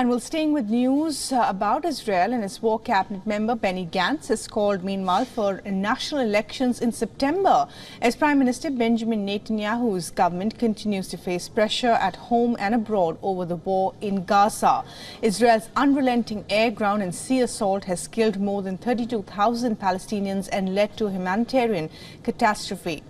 And we're staying with news about Israel, and its war cabinet member Benny Gantz has called meanwhile for national elections in September as Prime Minister Benjamin Netanyahu's government continues to face pressure at home and abroad over the war in Gaza. Israel's unrelenting air, ground and sea assault has killed more than 32,000 Palestinians and led to a humanitarian catastrophe.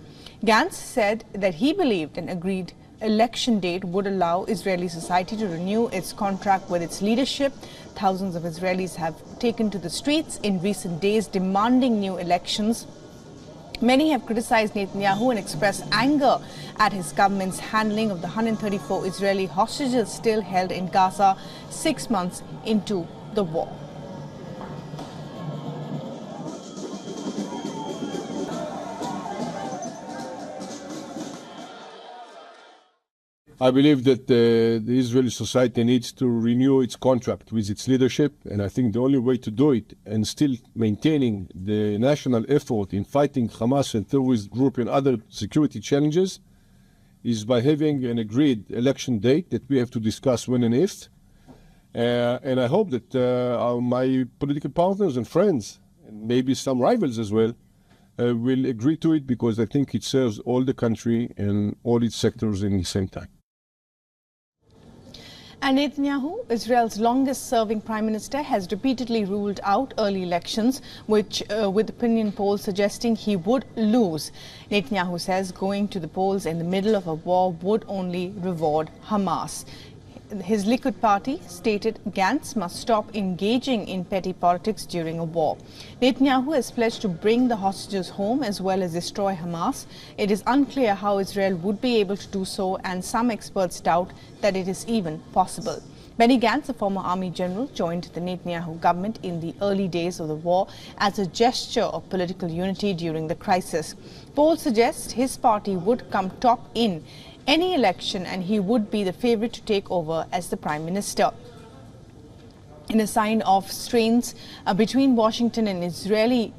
Gantz said that he believed an agreed election date would allow Israeli society to renew its contract with its leadership. Thousands of Israelis have taken to the streets in recent days demanding new elections. Many have criticized Netanyahu and expressed anger at his government's handling of the 134 Israeli hostages still held in Gaza 6 months into the war. I believe that the Israeli society needs to renew its contract with its leadership, and I think the only way to do it and still maintaining the national effort in fighting Hamas and terrorist group and other security challenges is by having an agreed election date that we have to discuss when and if. And I hope that my political partners and friends, and maybe some rivals as well, will agree to it, because I think it serves all the country and all its sectors in the same time. And Netanyahu, Israel's longest-serving prime minister, has repeatedly ruled out early elections, with opinion polls suggesting he would lose. Netanyahu says going to the polls in the middle of a war would only reward Hamas. His Likud party stated Gantz must stop engaging in petty politics during a war. Netanyahu has pledged to bring the hostages home as well as destroy Hamas. It is unclear how Israel would be able to do so, and some experts doubt that it is even possible. Benny Gantz, a former army general, joined the Netanyahu government in the early days of the war as a gesture of political unity during the crisis. Polls suggest his party would come top in any election and he would be the favorite to take over as the prime minister. In a sign of strains between Washington and the Israeli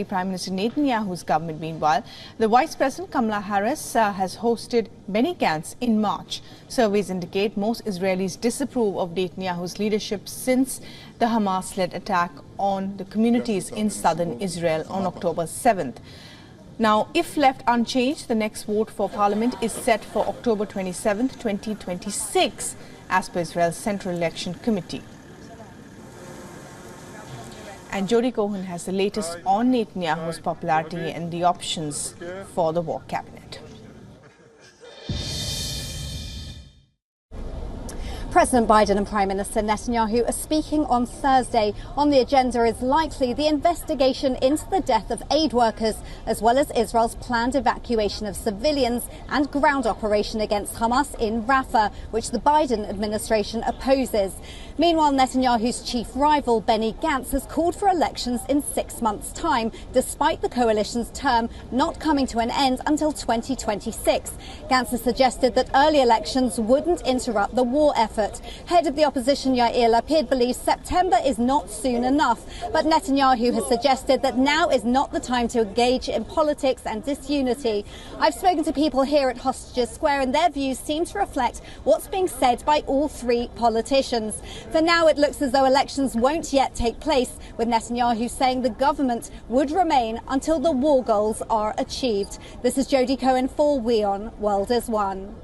Prime Minister Netanyahu's government, meanwhile, the Vice President Kamala Harris has hosted Benny Gantz in March. Surveys indicate most Israelis disapprove of Netanyahu's leadership since the Hamas-led attack on the communities in southern Israel on October 7th. Now, if left unchanged, the next vote for parliament is set for October 27th, 2026, as per Israel's Central Election Committee. And Jody Cohen has the latest on Netanyahu's popularity and the options for the war cabinet. President Biden and Prime Minister Netanyahu are speaking on Thursday. On the agenda is likely the investigation into the death of aid workers, as well as Israel's planned evacuation of civilians and ground operation against Hamas in Rafah, which the Biden administration opposes. Meanwhile, Netanyahu's chief rival, Benny Gantz, has called for elections in 6 months' time, despite the coalition's term not coming to an end until 2026. Gantz has suggested that early elections wouldn't interrupt the war effort. Head of the opposition Yair Lapid believes September is not soon enough, but Netanyahu has suggested that now is not the time to engage in politics and disunity. I've spoken to people here at Hostages Square, and their views seem to reflect what's being said by all three politicians. For now, it looks as though elections won't yet take place, with Netanyahu saying the government would remain until the war goals are achieved. This is Jody Cohen for WION World is One.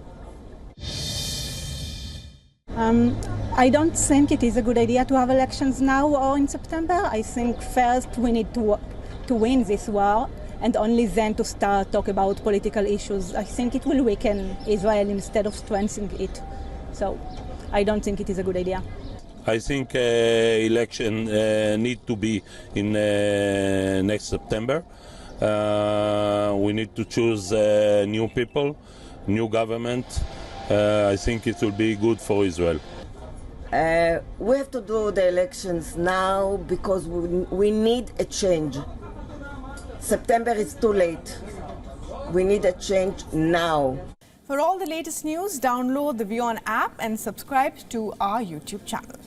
I don't think it is a good idea to have elections now or in September. I think first we need to win this war, and only then to start talk about political issues. I think it will weaken Israel instead of strengthening it. So I don't think it is a good idea. I think election need to be in next September. We need to choose new people, new government. I think it will be good for Israel. We have to do the elections now because we need a change. September is too late. We need a change now. For all the latest news, download the WION app and subscribe to our YouTube channel.